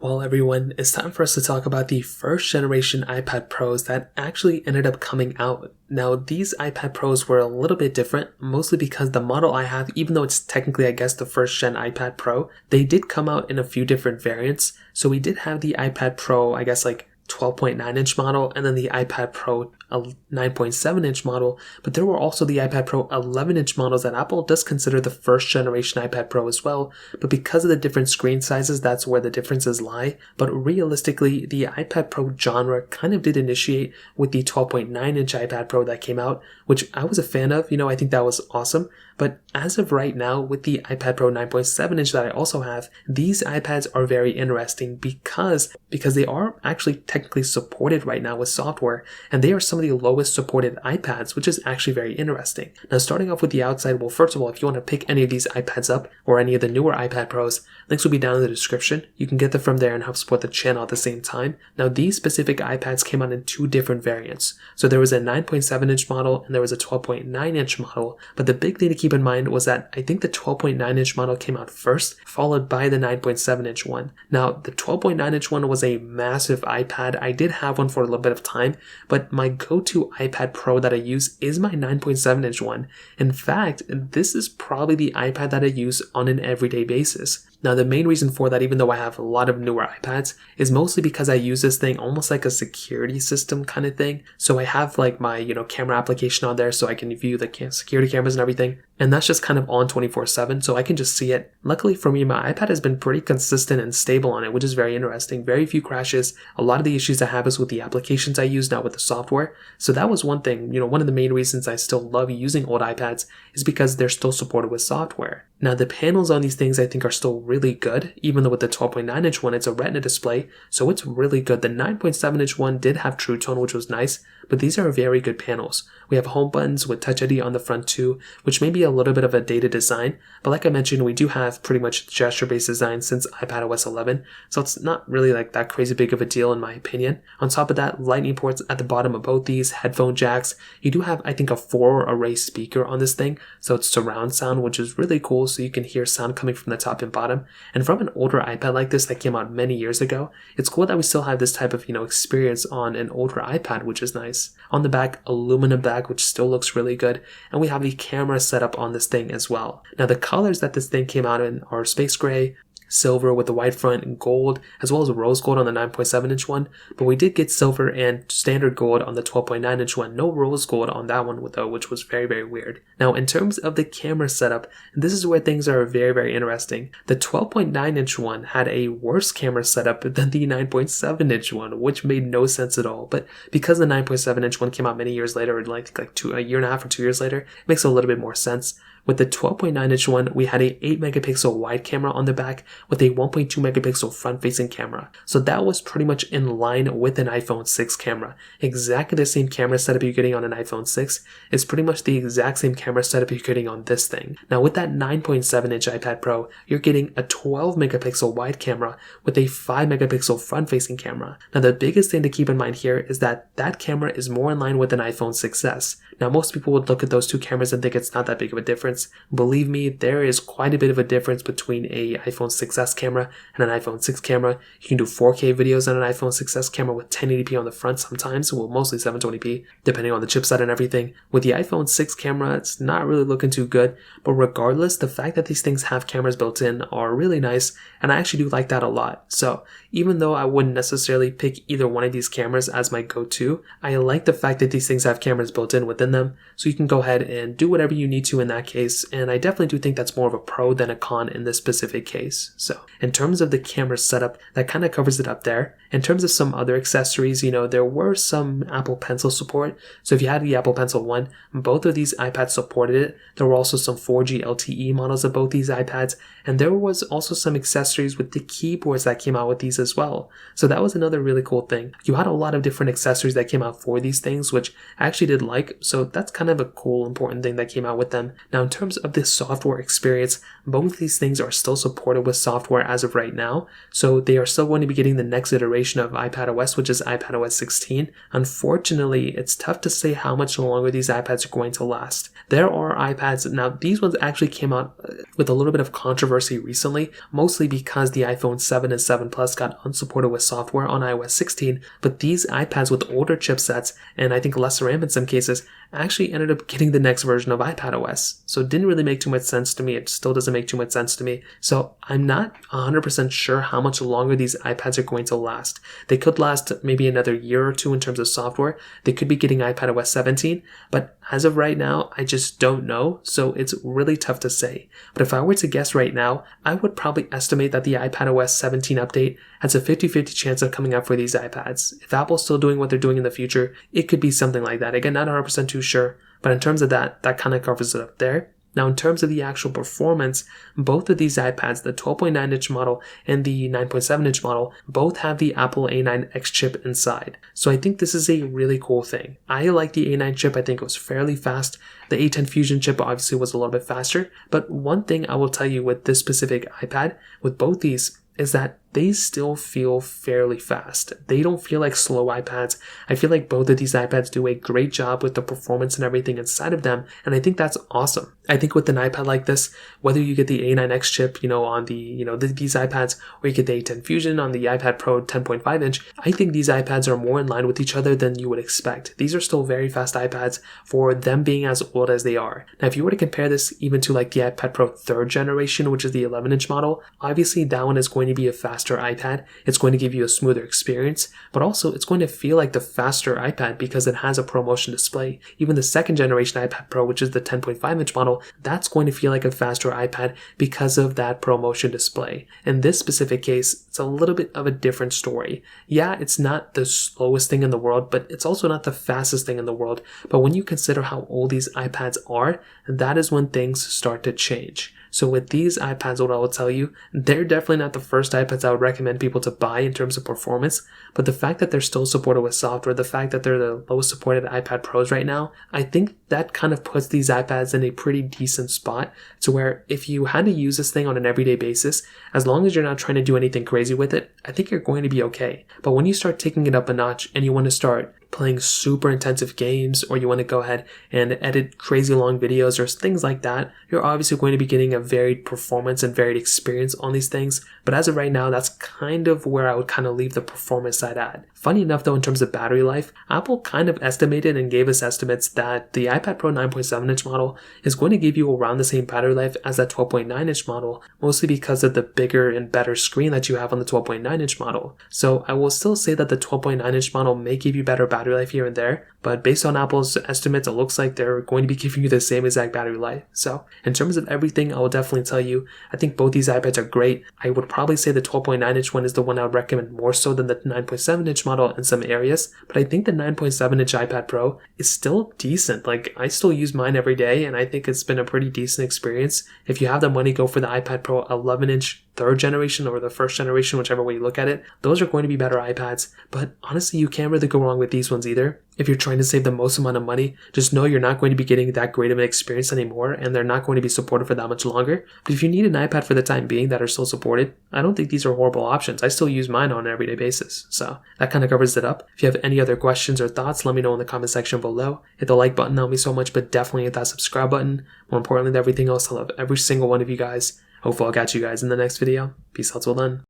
Well, everyone, it's time for us to talk about the first generation iPad Pros that actually ended up coming out. Now, these iPad Pros were a little bit different, mostly because the model I have, even though it's technically, I guess, the first gen iPad Pro, they did come out in a few different variants. So we did have the iPad Pro, I guess, like 12.9 inch model, and then the iPad Pro a 9.7 inch model, but there were also the iPad Pro 11 inch models that Apple does consider the first generation iPad Pro as well, but because of the different screen sizes, that's where the differences lie. But realistically, the iPad Pro genre kind of did initiate with the 12.9 inch iPad Pro that came out, which I was a fan of. I think that was awesome. But as of right now, with the iPad Pro 9.7 inch that I also have, these iPads are very interesting because they are actually technically supported right now with software, and they are some of the lowest supported iPads, which is actually very interesting. Now, starting off with the outside, well, first of all, if you want to pick any of these iPads up or any of the newer iPad Pros, links will be down in the description. You can get them from there and help support the channel at the same time. Now, these specific iPads came out in two different variants. So there was a 9.7 inch model and there was a 12.9 inch model, but the big thing to keep in mind was that I think the 12.9 inch model came out first, followed by the 9.7 inch one. Now, the 12.9 inch one was a massive iPad. I did have one for a little bit of time, but my go-to iPad Pro that I use is my 9.7 inch one. In fact, this is probably the iPad that I use on an everyday basis. Now, the main reason for that, even though I have a lot of newer iPads, is mostly because I use this thing almost like a security system kind of thing. So I have like my, camera application on there so I can view the security cameras and everything. And that's just kind of on 24/7, so I can just see it. Luckily for me, my iPad has been pretty consistent and stable on it, which is very interesting. Very few crashes. A lot of the issues I have is with the applications I use, not with the software. So that was one thing, one of the main reasons I still love using old iPads is because they're still supported with software. Now, the panels on these things I think are still really good, even though with the 12.9 inch one, it's a Retina display, so it's really good. The 9.7 inch one did have True Tone, which was nice, but these are very good panels. We have home buttons with Touch ID on the front too, which may be a little bit of a dated design, but like I mentioned, we do have pretty much gesture-based design since iPadOS 11, so it's not really like that crazy big of a deal in my opinion. On top of that, lightning ports at the bottom of both these, headphone jacks. You do have, I think, a 4-array speaker on this thing, so it's surround sound, which is really cool, so you can hear sound coming from the top and bottom. And from an older iPad like this that came out many years ago, it's cool that we still have this type of, experience on an older iPad, which is nice. On the back, aluminum back, which still looks really good, and we have the camera setup on this thing as well. Now, the colors that this thing came out in are space gray, silver with the white front, and gold, as well as rose gold on the 9.7 inch one, but we did get silver and standard gold on the 12.9 inch one. No rose gold on that one though, which was very, very weird. Now, in terms of the camera setup, this is where things are very, very interesting. The 12.9 inch one had a worse camera setup than the 9.7 inch one, which made no sense at all, but because the 9.7 inch one came out many years later, like a year and a half or 2 years later, it makes a little bit more sense. With the 12.9 inch one, we had a 8 megapixel wide camera on the back with a 1.2 megapixel front facing camera. So that was pretty much in line with an iPhone 6 camera. Exactly the same camera setup you're getting on an iPhone 6 is pretty much the exact same camera setup you're getting on this thing. Now, with that 9.7 inch iPad Pro, you're getting a 12 megapixel wide camera with a 5 megapixel front facing camera. Now, the biggest thing to keep in mind here is that that camera is more in line with an iPhone 6s. Now, most people would look at those two cameras and think it's not that big of a difference. Believe me, there is quite a bit of a difference between a iPhone 6s camera and an iPhone 6 camera. You can do 4K videos on an iPhone 6s camera with 1080p on the front sometimes, well, mostly 720p, depending on the chipset and everything. With the iPhone 6 camera, it's not really looking too good, but regardless, the fact that these things have cameras built in are really nice, and I actually do like that a lot. So, even though I wouldn't necessarily pick either one of these cameras as my go-to, I like the fact that these things have cameras built in within them, so you can go ahead and do whatever you need to in that case, and I definitely do think that's more of a pro than a con in this specific case. So, in terms of the camera setup, that kind of covers it up there. In terms of some other accessories, there were some Apple Pencil support, so if you had the Apple Pencil 1, both of these iPads supported it. There were also some 4G LTE models of both these iPads, and there was also some accessories with the keyboards that came out with these as well. So that was another really cool thing. You had a lot of different accessories that came out for these things, which I actually did like, so that's kind of a cool, important thing that came out with them. Now, in in terms of the software experience, both these things are still supported with software as of right now. So they are still going to be getting the next iteration of iPadOS, which is iPadOS 16. Unfortunately, it's tough to say how much longer these iPads are going to last. There are iPads, now these ones actually came out with a little bit of controversy recently, mostly because the iPhone 7 and 7 Plus got unsupported with software on iOS 16, but these iPads with older chipsets, and I think lesser RAM in some cases, actually ended up getting the next version of iPadOS. So it didn't really make too much sense to me. It still doesn't make too much sense to me. So I'm not 100% sure how much longer these iPads are going to last. They could last maybe another year or two in terms of software. They could be getting iPadOS 17, but as of right now, I just don't know. So it's really tough to say. But if I were to guess right now, I would probably estimate that the iPadOS 17 update has a 50-50 chance of coming out for these iPads. If Apple's still doing what they're doing in the future, it could be something like that. Again, not 100% too sure, but in terms of that kind of covers it up there. Now, in terms of the actual performance, both of these iPads, the 12.9-inch model and the 9.7-inch model, both have the Apple A9X chip inside. So I think this is a really cool thing. I like the A9 chip. I think it was fairly fast. The A10 Fusion chip obviously was a little bit faster. But one thing I will tell you with this specific iPad, with both these, is that they still feel fairly fast. They don't feel like slow iPads. I feel like both of these iPads do a great job with the performance and everything inside of them, and I think that's awesome. I think with an iPad like this, whether you get the A9X chip, on the, these iPads, or you get the A10 Fusion on the iPad Pro 10.5-inch, I think these iPads are more in line with each other than you would expect. These are still very fast iPads for them being as old as they are. Now, if you were to compare this even to like the iPad Pro 3rd generation, which is the 11-inch model, obviously that one is going to be a faster iPad. It's going to give you a smoother experience, but also it's going to feel like the faster iPad because it has a ProMotion display. Even the 2nd generation iPad Pro, which is the 10.5-inch model, that's going to feel like a faster iPad because of that ProMotion display. In this specific case, it's a little bit of a different story. Yeah, it's not the slowest thing in the world, but it's also not the fastest thing in the world. But when you consider how old these iPads are, that is when things start to change. So with these iPads, what I will tell you, they're definitely not the first iPads I would recommend people to buy in terms of performance, but the fact that they're still supported with software, the fact that they're the lowest supported iPad Pros right now, I think that kind of puts these iPads in a pretty decent spot to where if you had to use this thing on an everyday basis, as long as you're not trying to do anything crazy with it, I think you're going to be okay. But when you start taking it up a notch and you want to start playing super intensive games, or you want to go ahead and edit crazy long videos or things like that, you're obviously going to be getting a varied performance and varied experience on these things. But as of right now, that's kind of where I would kind of leave the performance side at. Funny enough though, in terms of battery life, Apple kind of estimated and gave us estimates that the iPad Pro 9.7-inch model is going to give you around the same battery life as that 12.9-inch model, mostly because of the bigger and better screen that you have on the 12.9-inch model. So I will still say that the 12.9-inch model may give you better battery life here and there, but based on Apple's estimates, it looks like they're going to be giving you the same exact battery life. So in terms of everything, I will definitely tell you, I think both these iPads are great. I would probably say the 12.9-inch one is the one I would recommend more so than the 9.7-inch model in some areas, but I think the 9.7-inch iPad Pro is still decent. Like, I still use mine every day, and I think it's been a pretty decent experience. If you have the money, go for the iPad Pro 11-inch 3rd generation or the 1st generation, whichever way you look at it. Those are going to be better iPads, but honestly, you can't really go wrong with these ones either. If you're trying to save the most amount of money, just know you're not going to be getting that great of an experience anymore, and they're not going to be supported for that much longer. But if you need an iPad for the time being that are still supported, I don't think these are horrible options. I still use mine on an everyday basis. So that kind of covers it up. If you have any other questions or thoughts, let me know in the comment section below. Hit the like button, that would mean so much, but definitely hit that subscribe button. More importantly than everything else, I love every single one of you guys. Hopefully I'll catch you guys in the next video. Peace out till then.